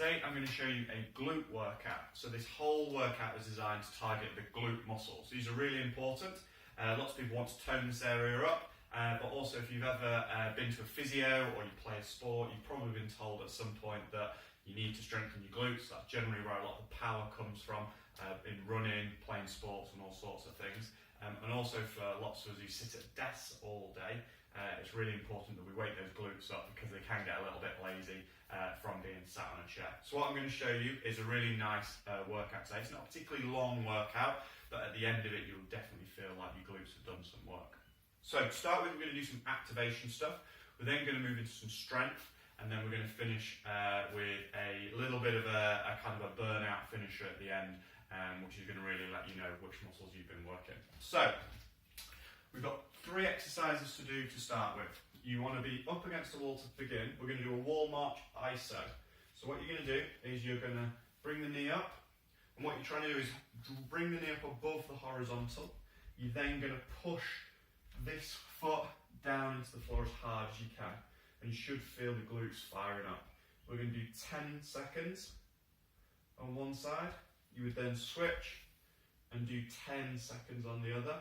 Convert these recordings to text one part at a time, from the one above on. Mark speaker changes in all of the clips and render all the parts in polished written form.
Speaker 1: Today I'm going to show you a glute workout. So this whole workout is designed to target the glute muscles. These are really important. Lots of people want to tone this area up, but also if you've ever been to a physio or you play a sport, you've probably been told at some point that you need to strengthen your glutes. That's generally where a lot of the power comes from in running, playing sports and all sorts of things. And also for lots of us who sit at desks all day, it's really important that we wake those glutes up because they can get a little bit lazy from being sat on a chair. So what I'm going to show you is a really nice workout today. It's not a particularly long workout, but at the end of it you'll definitely feel like your glutes have done some work. So to start with, we're going to do some activation stuff. We're then going to move into some strength, and then we're going to finish with a little bit of a kind of a burnout finisher at the end, which is going to really let you know which muscles you've been working. So we've got 3 exercises to do to start with. You want to be up against the wall to begin. We're going to do a wall march ISO. So what you're going to do is you're going to bring the knee up, and what you're trying to do is bring the knee up above the horizontal. You're then going to push this foot down into the floor as hard as you can, and you should feel the glutes firing up. We're going to do 10 seconds on one side. You would then switch and do 10 seconds on the other,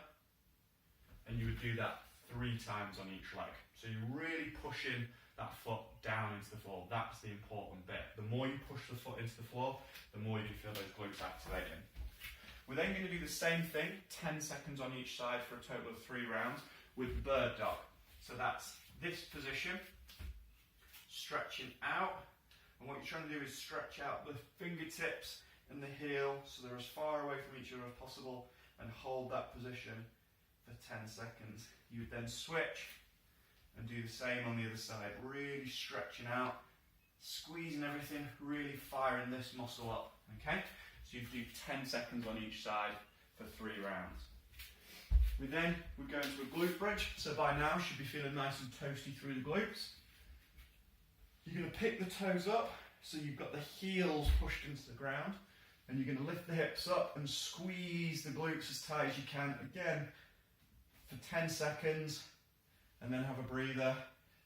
Speaker 1: and you would do that 3 times on each leg. So you're really pushing that foot down into the floor. That's the important bit. The more you push the foot into the floor, the more you can feel those glutes activating. We're then going to do the same thing, 10 seconds on each side for a total of 3 rounds with bird dog. So that's this position, stretching out, and what you're trying to do is stretch out the fingertips and the heel so they're as far away from each other as possible, and hold that position for 10 seconds. You would then switch and do the same on the other side, really stretching out, squeezing everything, really firing this muscle up, okay? So you do 10 seconds on each side for 3 rounds. We then would go into a glute bridge, so by now you should be feeling nice and toasty through the glutes. You're going to pick the toes up, so you've got the heels pushed into the ground, and you're going to lift the hips up and squeeze the glutes as tight as you can, again, for 10 seconds, and then have a breather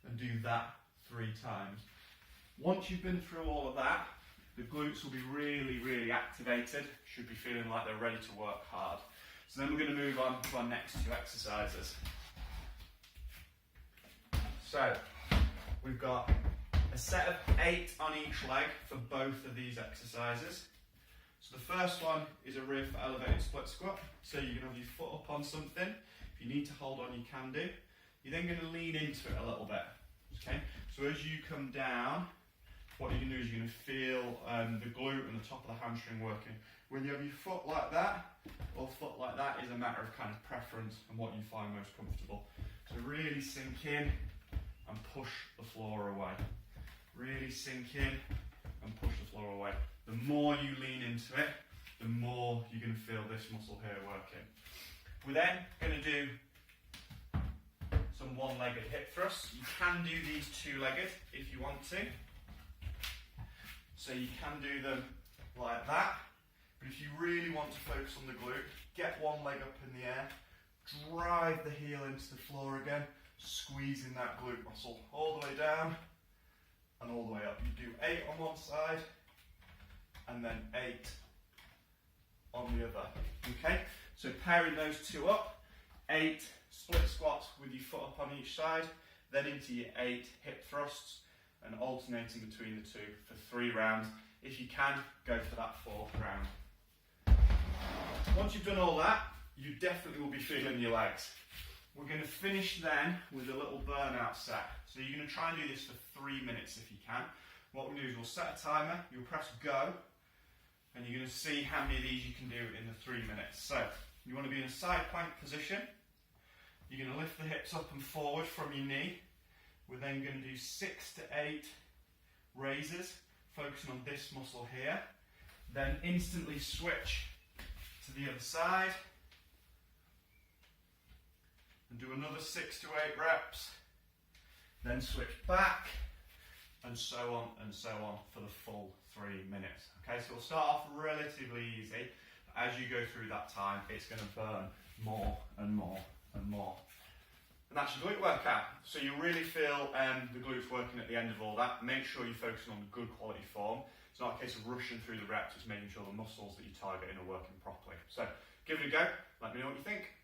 Speaker 1: and do that 3 times. Once you've been through all of that, the glutes will be really, really activated, should be feeling like they're ready to work hard. So then we're going to move on to our next 2 exercises. So we've got a set of 8 on each leg for both of these exercises. So the first one is a rear foot elevated split squat. So you're going to have your foot up on something. If you need to hold on, you can do. You're then going to lean into it a little bit. Okay. So as you come down, what you're going to do is you're going to feel the glute and the top of the hamstring working. When you have your foot like that, or foot like that, is a matter of kind of preference and what you find most comfortable. So really sink in and push the floor away. Really sink in and push the floor away. The more you lean into it, the more you're going to feel this muscle here working. We're then going to do some one-legged hip thrusts. You can do these 2-legged if you want to. So you can do them like that. But if you really want to focus on the glute, get one leg up in the air, drive the heel into the floor again, squeezing that glute muscle all the way down and all the way up. You do 8 on one side and then 8 on the other. Okay, so pairing those 2 up, 8 split squats with your foot up on each side, then into your 8 hip thrusts, and alternating between the 2 for 3 rounds. If you can, go for that 4th round. Once you've done all that, you definitely will be feeling your legs. We're going to finish then with a little burnout set. So you're going to try and do this for 3 minutes if you can. What we'll do is we'll set a timer, you'll press go, and you're going to see how many of these you can do in the 3 minutes. So you want to be in a side plank position. You're going to lift the hips up and forward from your knee. We're then going to do 6 to 8 raises, focusing on this muscle here. Then instantly switch to the other side. And do another 6 to 8 reps. Then switch back, and so on for the full 3 minutes. Okay, so we'll start off relatively easy. But as you go through that time, it's going to burn more and more and more. And that's your glute workout. So you really feel the glutes working at the end of all that. Make sure you're focusing on good quality form. It's not a case of rushing through the reps, it's making sure the muscles that you're targeting are working properly. So give it a go, let me know what you think.